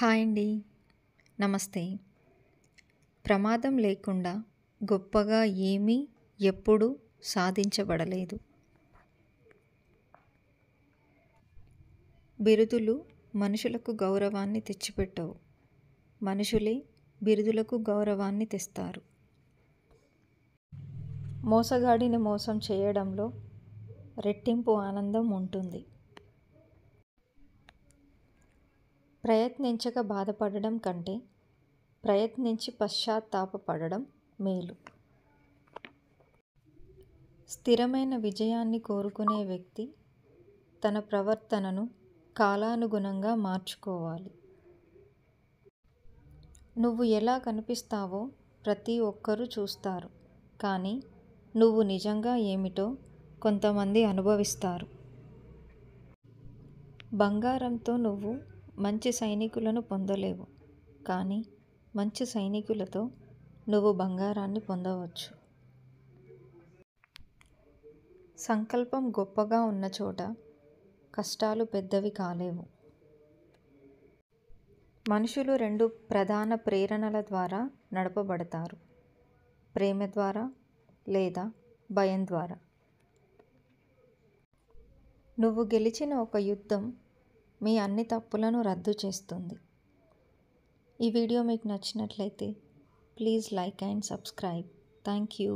Hi అండి. నమస్తే. ప్రమాదం లేకుండా గొప్పగా ఏమీ ఎప్పుడూ సాధించబడలేదు. బిరుదులు మనుషులకు గౌరవాన్ని తెచ్చిపెట్టవు. మనుషులే బిరుదులకు గౌరవాన్ని తెస్తారు. మోసగాడిని మోసం చేయడంలో రెట్టింపు ఆనందం ఉంటుంది. ప్రయత్నించక బాధపడడం కంటే ప్రయత్నించి పశ్చాత్తాపపడడం మేలు. స్థిరమైన విజయాన్ని కోరుకునే వ్యక్తి తన ప్రవర్తనను కాలానుగుణంగా మార్చుకోవాలి. నువ్వు ఎలా కనిపిస్తావో ప్రతి ఒక్కరూ చూస్తారు, కానీ నువ్వు నిజంగా ఏమిటో కొంతమంది అనుభవిస్తారు. బంగారంతో నువ్వు మంచి సైనికులను పొందలేవు, కానీ మంచి సైనికులతో నువ్వు బంగారాన్ని పొందవచ్చు. సంకల్పం గొప్పగా ఉన్న చోట కష్టాలు పెద్దవి కాలేవు. మనుషులు రెండు ప్రధాన ప్రేరణల ద్వారా నడపబడతారు: ప్రేమ ద్వారా లేదా భయం ద్వారా. నువ్వు గెలిచిన ఒక యుద్ధం మీ అన్ని తప్పులను రద్దు చేస్తుంది. ఈ వీడియో మీకు నచ్చినట్లయితే please like and subscribe. Thank you.